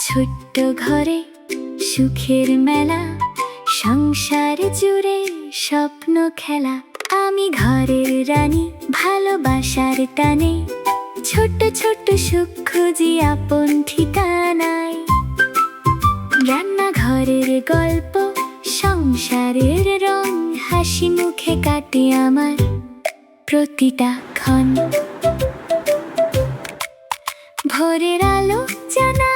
ছোট্ট ঘরে সুখের মেলা, সংসার জুড়ে স্বপ্ন খেলা। আমি ঘরের রানী, ভালোবাসার টানে ছোট্ট ছোট্ট সুখ খুঁজি আপন ঠিকানায়। রান্নাঘরের গল্প, সংসারের রং, হাসি মুখে কাটে আমার প্রতিটা ক্ষণ। ভোরের আলো জানা।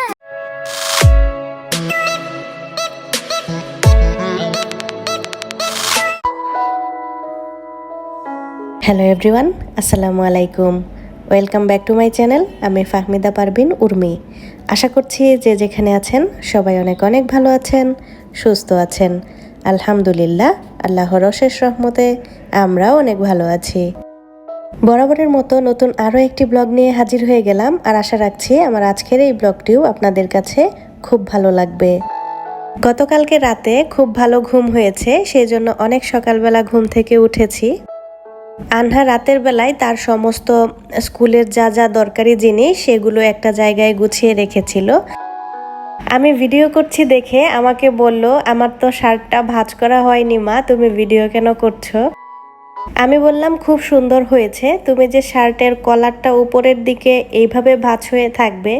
হ্যালো এভরিওয়ান, আসসালামু আলাইকুম। Welcome back to my channel. আমি ফাহমিদা পারভিন উর্মি। আশা করছি যে যেখানে আছেন সবাই অনেক অনেক ভালো আছেন, সুস্থ আছেন। আলহামদুলিল্লাহ, আল্লাহর অশেষ রহমতে আমরাও অনেক ভালো আছি। বরাবরের মতো নতুন আরও একটি ব্লগ নিয়ে হাজির হয়ে গেলাম, আর আশা রাখছি আমার আজকের এই ব্লগটিও আপনাদের কাছে খুব ভালো লাগবে। গতকালকে রাতে খুব ভালো ঘুম হয়েছে, সেই জন্য অনেক সকালবেলা ঘুম থেকে উঠেছি। আনহা রাতের বেলায় তার সমস্ত স্কুলের যা যা দরকারি জিনিস সেগুলো একটা জায়গায় গুছিয়ে রেখেছিল। আমি ভিডিও করছি দেখে আমাকে বলল, আমার তো শার্টটা ভাঁজ করা হয়নি মা, তুমি ভিডিও কেন করছো? আমি বললাম, খুব সুন্দর হয়েছে। তুমি যে শার্টের কলারটা উপরের দিকে এইভাবে ভাঁজ হয়ে থাকবে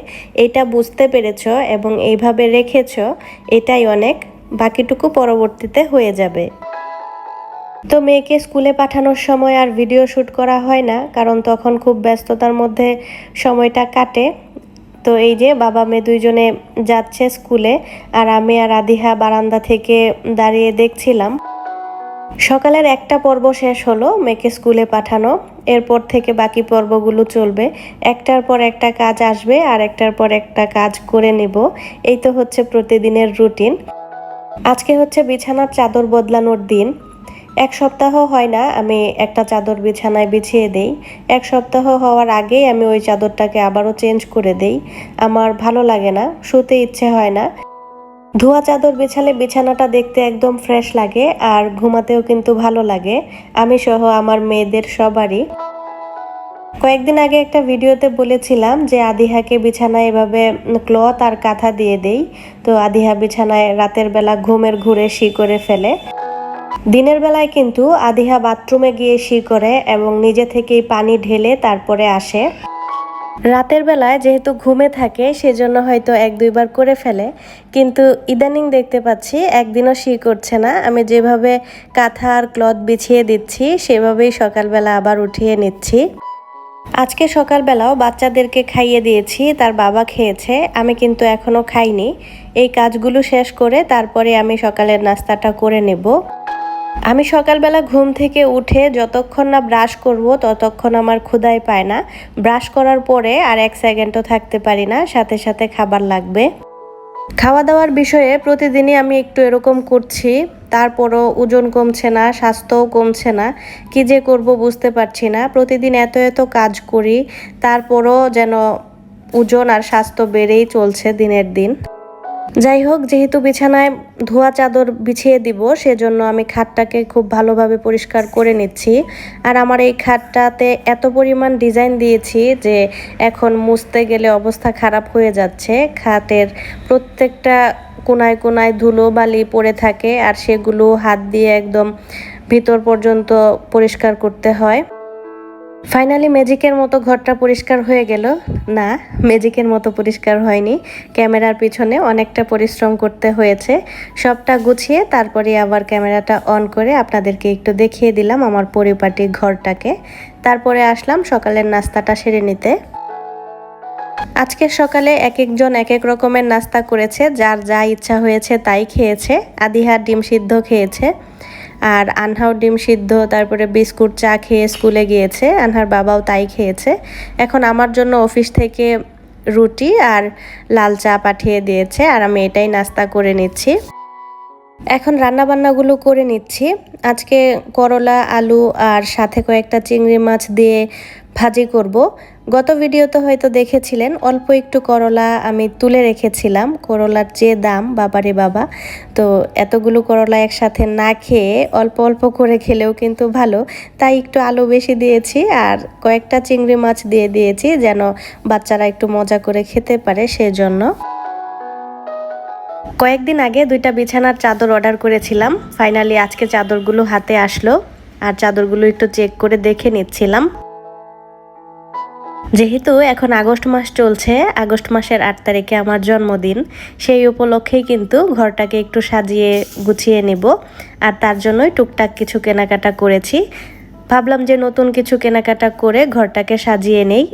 এটা বুঝতে পেরেছ এবং এইভাবে রেখেছ, এটাই অনেক, বাকিটুকু পরবর্তীতে হয়ে যাবে। তো মেয়েকে স্কুলে পাঠানোর সময় আর ভিডিও শ্যুট করা হয় না, কারণ তখন খুব ব্যস্ততার মধ্যে সময়টা কাটে। তো এই যে বাবা মেয়ে দুইজনে যাচ্ছে স্কুলে, আর আমি আর আদিহা বারান্দা থেকে দাঁড়িয়ে দেখছিলাম। সকালের একটা পর্ব শেষ হলো মেয়েকে স্কুলে পাঠানো, এরপর থেকে বাকি পর্বগুলো চলবে। একটার পর একটা কাজ আসবে আর একটার পর একটা কাজ করে নেব। এই তো হচ্ছে প্রতিদিনের রুটিন। আজকে হচ্ছে বিছানার চাদর বদলানোর দিন। এক সপ্তাহ হয় না আমি একটা চাদর বিছানায় বিছিয়ে দেই। এক সপ্তাহ হওয়ার আগেই আমি ওই চাদরটাকে আবারও চেঞ্জ করে দেই। আমার ভালো লাগে না, শুতে ইচ্ছে হয় না। ধোয়া চাদর বিছালে বিছানাটা দেখতে একদম ফ্রেশ লাগে, আর ঘুমাতেও কিন্তু ভালো লাগে, আমি সহ আমার মেয়েদের সবারই। কয়েকদিন আগে একটা ভিডিওতে বলেছিলাম যে আদিহাকে বিছানায় এভাবে ক্লথ আর কাঁথা দিয়ে দেই। তো আদিহা বিছানায় রাতের বেলা ঘুমের ঘুরে শি করে ফেলে। দিনের বেলায় কিন্তু আদিহা বাথরুমে গিয়ে শি করে এবং নিজে থেকেই পানি ঢেলে তারপরে আসে। রাতের বেলায় যেহেতু ঘুমে থাকে সেজন্য হয়তো এক দুইবার করে ফেলে, কিন্তু ইদানিং দেখতে পাচ্ছি একদিনও শি করছে না। আমি যেভাবে কাঁথা আর ক্লথ বিছিয়ে দিচ্ছি সেভাবেই সকালবেলা আবার উঠিয়ে নিচ্ছি। আজকে সকালবেলাও বাচ্চাদেরকে খাইয়ে দিয়েছি, তার বাবা খেয়েছে, আমি কিন্তু এখনো খাইনি। এই কাজগুলো শেষ করে তারপরে আমি সকালের নাস্তাটা করে নেব। আমি সকালবেলা ঘুম থেকে উঠে যতক্ষণ না ব্রাশ করব ততক্ষণ আমার ক্ষুধাই পায় না। ব্রাশ করার পরে আর এক সেকেন্ডও থাকতে পারি না, সাথে সাথে খাবার লাগবে। খাওয়া দাওয়ার বিষয়ে প্রতিদিনই আমি একটু এরকম করছি, তারপরও ওজন কমছে না, স্বাস্থ্যও কমছে না। কি যে করব বুঝতে পারছি না। প্রতিদিন এত এত কাজ করি, তারপরও যেন ওজন আর স্বাস্থ্য বেড়েই চলছে দিনের দিন। যাই হোক, যেহেতু বিছানায় ধোয়া চাদর বিছিয়ে দিব সেজন্য আমি খাটটাকে খুব ভালোভাবে পরিষ্কার করে নিচ্ছি। আর আমার এই খাটটাতে এত পরিমাণ ডিজাইন দিয়েছি যে এখন মুছতে গেলে অবস্থা খারাপ হয়ে যাচ্ছে। খাটের প্রত্যেকটা কোনায় কোনায় ধুলো বালি পড়ে থাকে, আর সেগুলো হাত দিয়ে একদম ভিতর পর্যন্ত পরিষ্কার করতে হয়। ফাইনালি ম্যাজিকের মতো ঘরটা পরিষ্কার হয়ে গেল। না, ম্যাজিকের মতো পরিষ্কার হয়নি, ক্যামেরার পিছনে অনেকটা পরিশ্রম করতে হয়েছে। সবটা গুছিয়ে তারপরে আবার ক্যামেরাটা অন করে আপনাদেরকে একটু দেখিয়ে দিলাম আমার পরিপাটি ঘরটাকে। তারপরে আসলাম সকালের নাস্তাটা সেরে নিতে। আজকের সকালে এক একজন এক এক রকমের নাস্তা করেছে, যার যা ইচ্ছা হয়েছে তাই খেয়েছে। আদিহার ডিম সিদ্ধ খেয়েছে, আর আনহাও ডিম সিদ্ধ তারপরে বিস্কুট চা খেয়ে স্কুলে গিয়েছে। আনহার বাবাও তাই খেয়েছে। এখন আমার জন্য অফিস থেকে রুটি আর লাল চা পাঠিয়ে দিয়েছে, আর আমি এটাই নাস্তা করে নিচ্ছি। এখন রান্নাবান্নাগুলো করে নিচ্ছি। আজকে করলা, আলু আর সাথে কয়েকটা চিংড়ি মাছ দিয়ে ভাজি করব। গত ভিডিওতে হয়তো দেখেছিলেন অল্প একটু করলা আমি তুলে রেখেছিলাম। করলার যে দাম, বাবারে বাবা! তো এতগুলো করলা একসাথে না খেয়ে অল্প অল্প করে খেলেও কিন্তু ভালো, তাই একটু আলু বেশি দিয়েছি আর কয়েকটা চিংড়ি মাছ দিয়ে দিয়েছি যেন বাচ্চারা একটু মজা করে খেতে পারে, সেজন্য। কয়েকদিন আগে 2টা বিছানার চাদর অর্ডার করেছিলাম, ফাইনালি আজকে চাদরগুলো হাতে আসলো। আর চাদরগুলো একটু চেক করে দেখে নিচ্ছিলাম। যেহেতু এখন আগস্ট মাস চলছে, আগস্ট মাসের 8 তারিখে আমার জন্মদিন, সেই উপলক্ষেই কিন্তু ঘরটাকে একটু সাজিয়ে গুছিয়ে নেব। আর তার জন্যই টুকটাক কিছু কেনাকাটা করেছি। ভাবলাম যে নতুন কিছু কেনাকাটা করে ঘরটাকে সাজিয়ে নেই।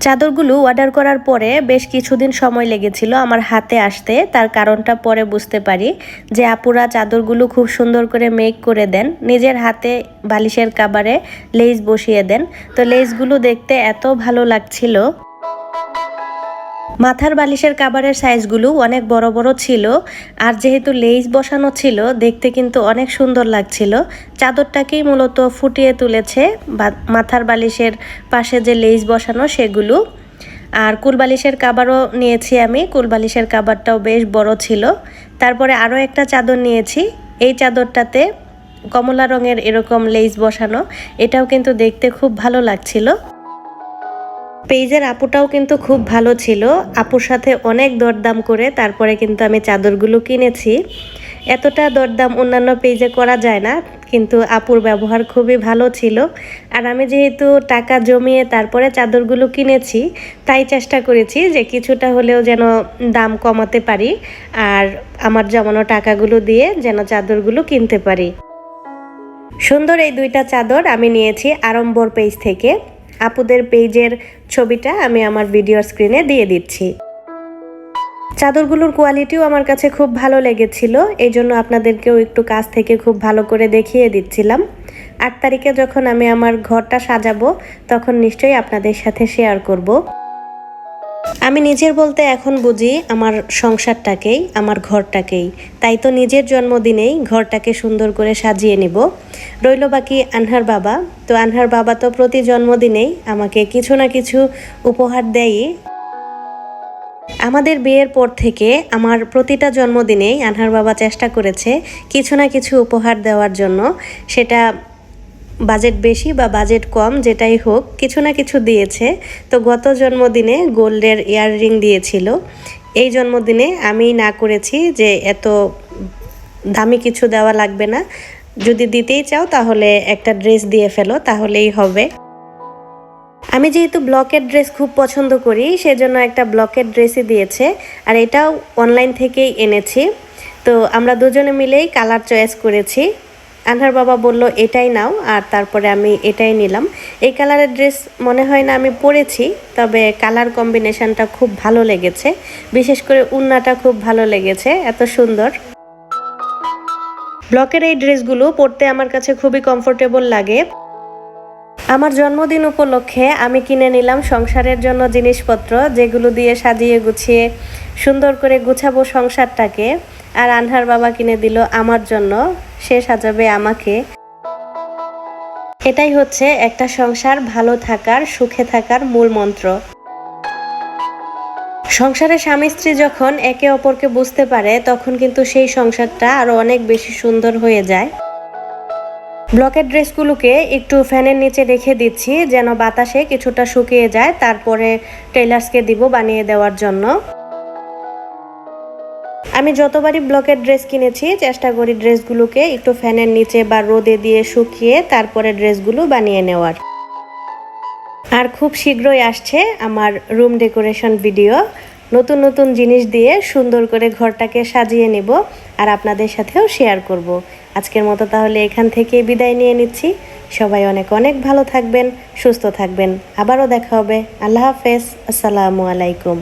চাদরগুলো অর্ডার করার পরে বেশ কিছুদিন সময় লেগেছিল আমার হাতে আসতে। তার কারণটা পরে বুঝতে পারি যে আপুরা চাদরগুলো খুব সুন্দর করে মেক করে দেন, নিজের হাতে বালিশের কাভারে লেস বসিয়ে দেন। তো লেসগুলো দেখতে এত ভালো লাগছিল। মাথার বালিশের কাভারের সাইজগুলো অনেক বড় বড় ছিল, আর যেহেতু লেস বসানো ছিল দেখতে কিন্তু অনেক সুন্দর লাগছিল। চাদরটাকেই মূলত ফুটিয়ে তুলেছে মাথার বালিশের পাশে যে লেস বসানো সেগুলো। আর কুলবালিশের কাভারও নিয়েছি আমি, কুলবালিশের কাভারটাও বেশ বড় ছিল। তারপরে আরও একটা চাদর নিয়েছি, এই চাদরটাতে কমলা রঙের এরকম লেস বসানো, এটাও কিন্তু দেখতে খুব ভালো লাগছিল। পেজের আপুটাও কিন্তু খুব ভালো ছিল, আপুর সাথে অনেক দরদাম করে তারপরে কিন্তু আমি চাদরগুলো কিনেছি। এতটা দরদাম অন্যান্য পেজে করা যায় না, কিন্তু আপুর ব্যবহার খুবই ভালো ছিল। আর আমি যেহেতু টাকা জমিয়ে তারপরে চাদরগুলো কিনেছি, তাই চেষ্টা করেছি যে কিছুটা হলেও যেন দাম কমাতে পারি, আর আমার জমানো টাকাগুলো দিয়ে যেন চাদরগুলো কিনতে পারি। সুন্দর এই 2টা চাদর আমি নিয়েছি আড়ম্বর পেজ থেকে। আপুদের পেজের ছবিটা আমি আমার ভিডিও স্ক্রিনে দিয়ে দিচ্ছি। চাদরগুলোর কোয়ালিটিও আমার কাছে খুব ভালো লেগেছিল, এই জন্য আপনাদেরকেও একটু কাছ থেকে খুব ভালো করে দেখিয়ে দিচ্ছিলাম। 8 তারিখে যখন আমি আমার ঘরটা সাজাবো তখন নিশ্চয়ই আপনাদের সাথে শেয়ার করব। আমি নিজের বলতে এখন বুঝি আমার সংসারটাকেই, আমার ঘরটাকেই। তাই তো নিজের জন্মদিনেই ঘরটাকে সুন্দর করে সাজিয়ে নিব। রইল বাকি আনহার বাবা। তো আনহার বাবা তো প্রতি জন্মদিনেই আমাকে কিছু না কিছু উপহার দেয়ই। আমাদের বিয়ের পর থেকে আমার প্রতিটা জন্মদিনেই আনহার বাবা চেষ্টা করেছে কিছু না কিছু উপহার দেওয়ার জন্য। সেটা বাজেট বেশি বা বাজেট কম যেটাই হোক, কিছু না কিছু দিয়েছে। তো গত জন্মদিনে গোল্ডের ইয়াররিং দিয়েছিল। এই জন্মদিনে আমি না করেছি যে এত দামি কিছু দেওয়া লাগবে না, যদি দিতেই চাও তাহলে একটা ড্রেস দিয়ে ফেলো, তাহলেই হবে। আমি যেহেতু ব্লকের ড্রেস খুব পছন্দ করি, সেজন্য একটা ব্লকের ড্রেসই দিয়েছে। আর এটাও অনলাইন থেকেই এনেছি। তো আমরা দুজনে মিলেই কালার চয়েস করেছি। আনহার বাবা বলল এটাই নাও, আর তারপরে আমি এটাই নিলাম। এই কালারের ড্রেস মনে হয় না আমি পরেছি, তবে কালার কম্বিনেশনটা খুব ভালো লেগেছে। বিশেষ করে উন্নাটা খুব ভালো লেগেছে, এত সুন্দর। ব্লকের এই ড্রেসগুলো পরতে আমার কাছে খুবই কমফোর্টেবল লাগে। আমার জন্মদিন উপলক্ষে আমি কিনে নিলাম সংসারের জন্য জিনিসপত্র, যেগুলো দিয়ে সাজিয়ে গুছিয়ে সুন্দর করে গুছাবো সংসারটাকে। আর আনহার বাবা কিনে দিল আমার জন্য, সে সাজাবে আমাকে। এটাই হচ্ছে একটা সংসার ভালো থাকার, সুখে থাকার মূল মন্ত্র। সংসারে স্বামী স্ত্রী যখন একে অপরকে বুঝতে পারে তখন কিন্তু সেই সংসারটা আরো অনেক বেশি সুন্দর হয়ে যায়। ব্লকের ড্রেসগুলোকে একটু ফ্যানের নিচে রেখে দিচ্ছি যেন বাতাসে কিছুটা শুকিয়ে যায়, তারপরে টেইলার্সকে দিব বানিয়ে দেওয়ার জন্য। আমি যতবারই ব্লকের ড্রেস কিনেছি চেষ্টা করি ড্রেসগুলোকে একটু ফ্যানের নিচে বা রোদে দিয়ে শুকিয়ে তারপরে ড্রেসগুলো বানিয়ে নেওয়ার। আর খুব শীঘ্রই আসছে আমার রুম ডেকোরেশন ভিডিও। নতুন নতুন জিনিস দিয়ে সুন্দর করে ঘরটাকে সাজিয়ে নেব আর আপনাদের সাথেও শেয়ার করব। আজকের মতো তাহলে এখান থেকেই বিদায় নিয়ে নিচ্ছি। সবাই অনেক অনেক ভালো থাকবেন, সুস্থ থাকবেন। আবারও দেখা হবে। আল্লাহ হাফেজ। আসসালামু আলাইকুম।